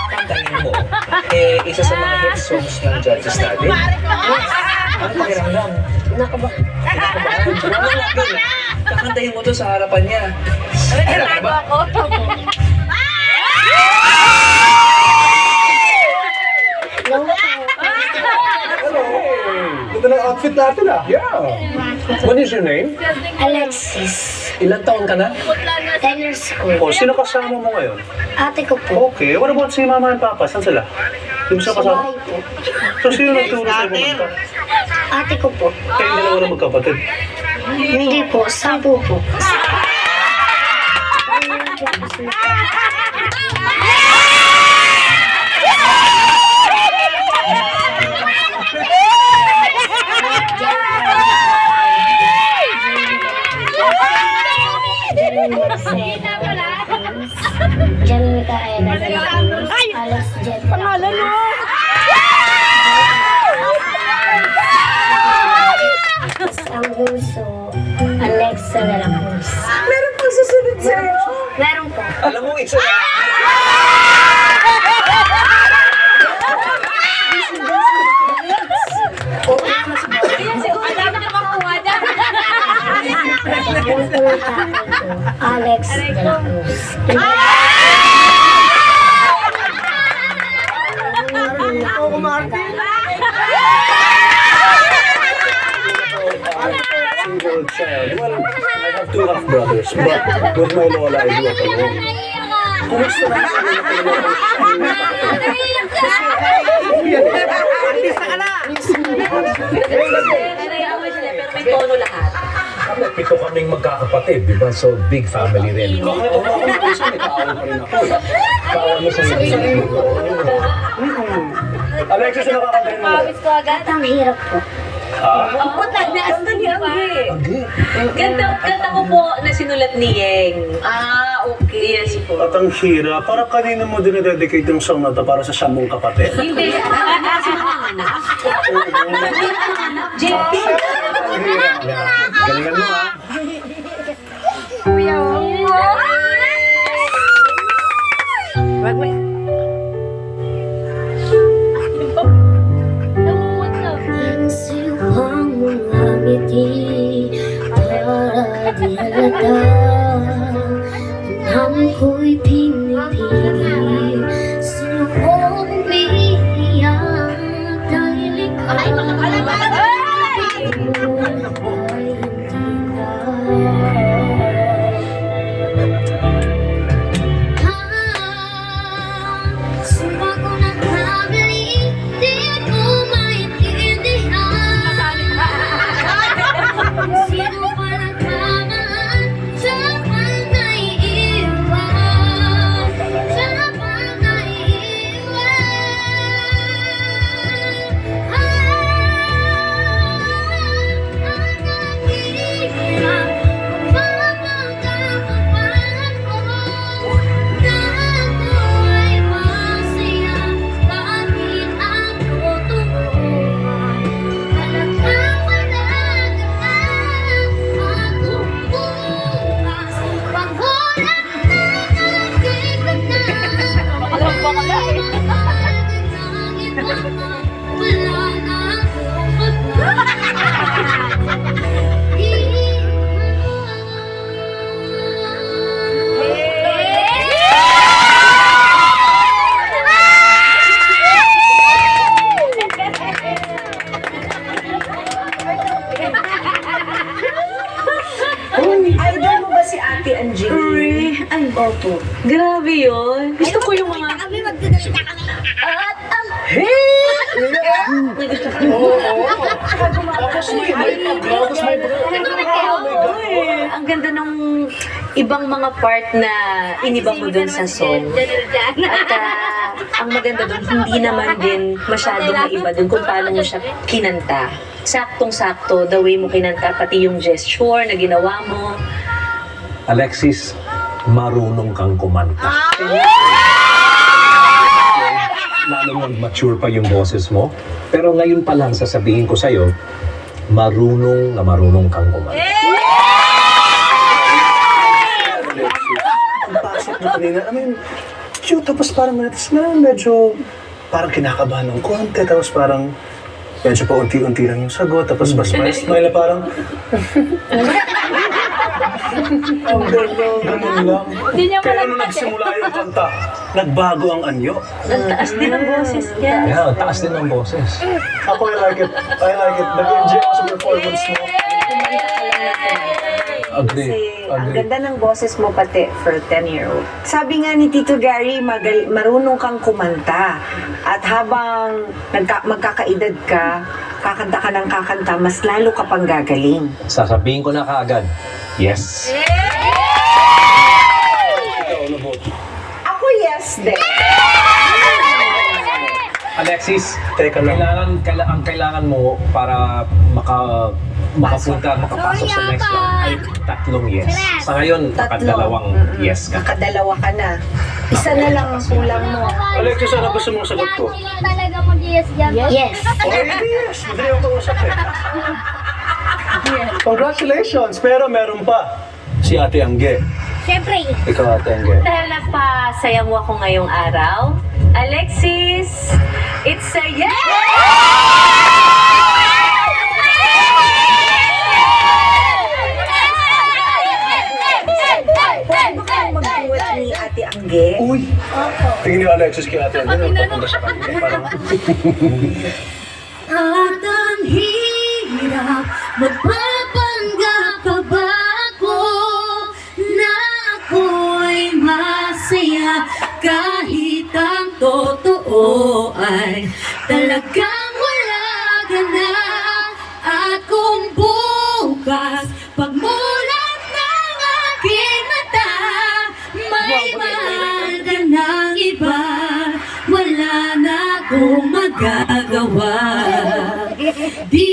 Kantahin mo, isa sa mga hit songs ng judges natin. Ang pakiramdam. Kinakabahan. Kakantahin mo to sa harapan niya. Bago ako. Ganda ng outfit natin ah. Yeah. What is your name? Alexis. Ilan taon ka na? 10 years old. O, sino kasama mo ngayon? Ate ko po. Okay, what about si mama and papa? Saan sila? Yung siya Sa kasama? bahay po. So, sino nagturo sa'yo pumunta? Ate ko po. Kayong dalawa na magkapatid. Hindi po. 10 po. Jan Micaela de la Cruz, Alex Jet de la Cruz. Tapos ang bunso, Alexa de la Cruz. Meron pang susunod sa'yo. Meron po. Alam mo, isa na. Siguro alam na makuha dyan. Yung tumatapin ko, Alex de la Cruz. Single child. Well, I have 2 half-brothers, but with my lola, I grew up alone. Kumusta na Artista ka na. May tono lahat. kami? 7 kaming magkakapatid, di ba? So, big family rin. Kahit ako minsan, may kaaway pa rin ako. Kaaway mo sa sarili mo. Alexis, ano kakantahin mo? Pawis ko agad. Ang hirap po. Ang puta na asta ni Angge. Agi. Kanta ko po na sinulat ni Yeng. Okay. Yes po. At ang hira, para kanina mo dinededicate yung song na to para sa 10 kapatid? Hindi. Sino ang anak? JP. Ang hira. Galingan mo ha. Wag mo. Ang siwang mga ngiti para di halata. Ang ko'y pinipili sa noong umiiyak dahil ikaw ay hindi na. Sumpah ko na kabali, di ko maintindihan. Sino ba nagkamaan sa pag-naiiwan? Sa pag-naiiwan. Ang hirap, magpapagkakapalan ko na ako ay masaya kahit ako tuturuan. Halagang malagatan ako bukas. Paghulat na nakikita na. Alam ko ka na. Wala na akong Idol mo ba si Ate Angie? Ay, opo. Grabe yun. Gusto ko yung mga... kami magdudulita kami. At ang... Tapos may background, tapos may Ang ganda ng ibang mga part na iniba mo dun sa song. At ang maganda dun, hindi naman din masyadong maiba dun kung paano mo siya kinanta. Saktong-sakto, the way mo kinanta, pati yung gesture na ginawa mo. Alexis, marunong kang kumanta. Lalo mag-mature pa yung boses mo. Pero ngayon pa lang sasabihin ko sa'yo, marunong kang kumanta. Alexis, ang pasok Medyo kanina, I mean, cute, tapos parang medyo parang kinakabahan ng konti, tapos parang medyo pa unti-unti lang yung sagot, tapos mas smile na parang... Ang ganun lang. Kaya nung nagsimula yung kanta, nagbago ang anyo. Ang taas din ang boses niya. Yeah, taas din ang boses. Ako, I like it. Nag-enjoy ako sa performance mo. Kasi ang Agree. ganda ng boses mo pati for a 10-year-old. Sabi nga ni Tito Gary, marunong kang kumanta. At habang magkakaedad ka, kakanta ka ng kakanta, mas lalo ka pang gagaling. Sasabihin ko na kaagad, yes. Ako yes din. Alexis, teka lang. Ang kailangan mo para makapasok sa next round ay 3 yes. Sa ngayon, nakadalawang yes ka. Nakadalawa ka na. Isa na lang ang kulang mo. Alexis, ano gusto mong sagot ko? talaga mag-yes dyan. Yes. Okay, yes. Madali ako kausap eh. Congratulations! Pero meron pa. Si Ate Angge. Siyempre. Ikaw, Ate Angge. Dahil napasaya mo ako ngayong araw, Alexis, it's a yes! Pwede ba kayong mag-duet ni Ate Angge? Uy! Tingin ni Alexis kay Ate Angge. Nagpapunta sa kanya. Parang... At ang hirap, magpapanggap pa ba ako na ako'y masaya kahit ang totoo ay talagang wala ka na. At kung bukas pagmulat ng aking mata may mahal ka ng iba, wala na akong magagawa. Di